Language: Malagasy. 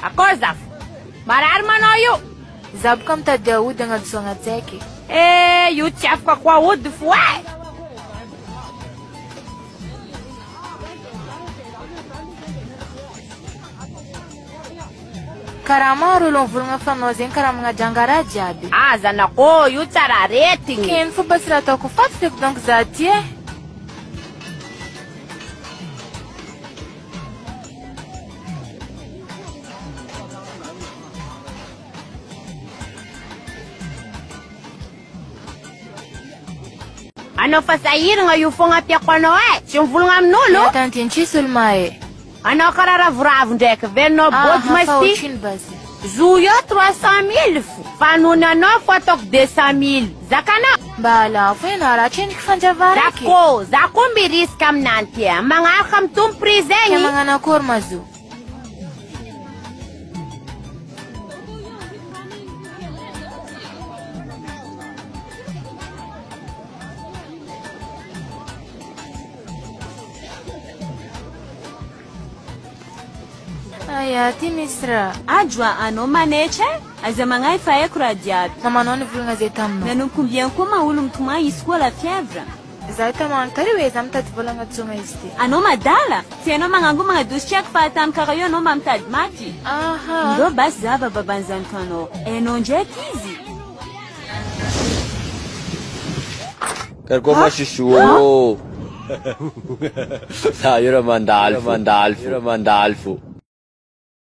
Akory zafy. Marary manao io. Zaho boka mitady aody agnadosogna tsaiky. Io tsy afaka koa aody fo e. Karaha maro olo mivolagna fanao zegny karaha magnadrangara raha jiaby. Zanako, io tsara aretigny. Keny fô basy raha ataoko faty feky donc za ty e. Anao fa sahiragna io fogna ampiako anao e. Tsy mivolagna amin'olo. Tantiny tsisy olo mahe. Anao karaha ravoravo ndraiky venao body masty. Otriny basy. Zo io 300 000 fo. Fanony anao fo ataoko 200 000. Zakanao. Mba lafo e na raha treniky fanjava raiky. Za koa mirisika aminanty e. Magnaraka mitombo prix zegny. Ke magnano akory mazo? Aya, ty misy raha. Adjoa, anao manaitre e? Aza magnahy fa haiko raha jiaby. Namanao nivolagna zay taminao. Nanao combien koa maolo mitoma izy koa la fièvre? Za tamanontary hoe za mitady vola agnatsonga izy ty. Anao madala? Tsy anao magnango magnadoso tiako fa tamy karaha io anao mba mitady maty. Ndô basy za bababany zanako anao. Anao ndraiky izy. Cargo machishuo. Io era mandalfo.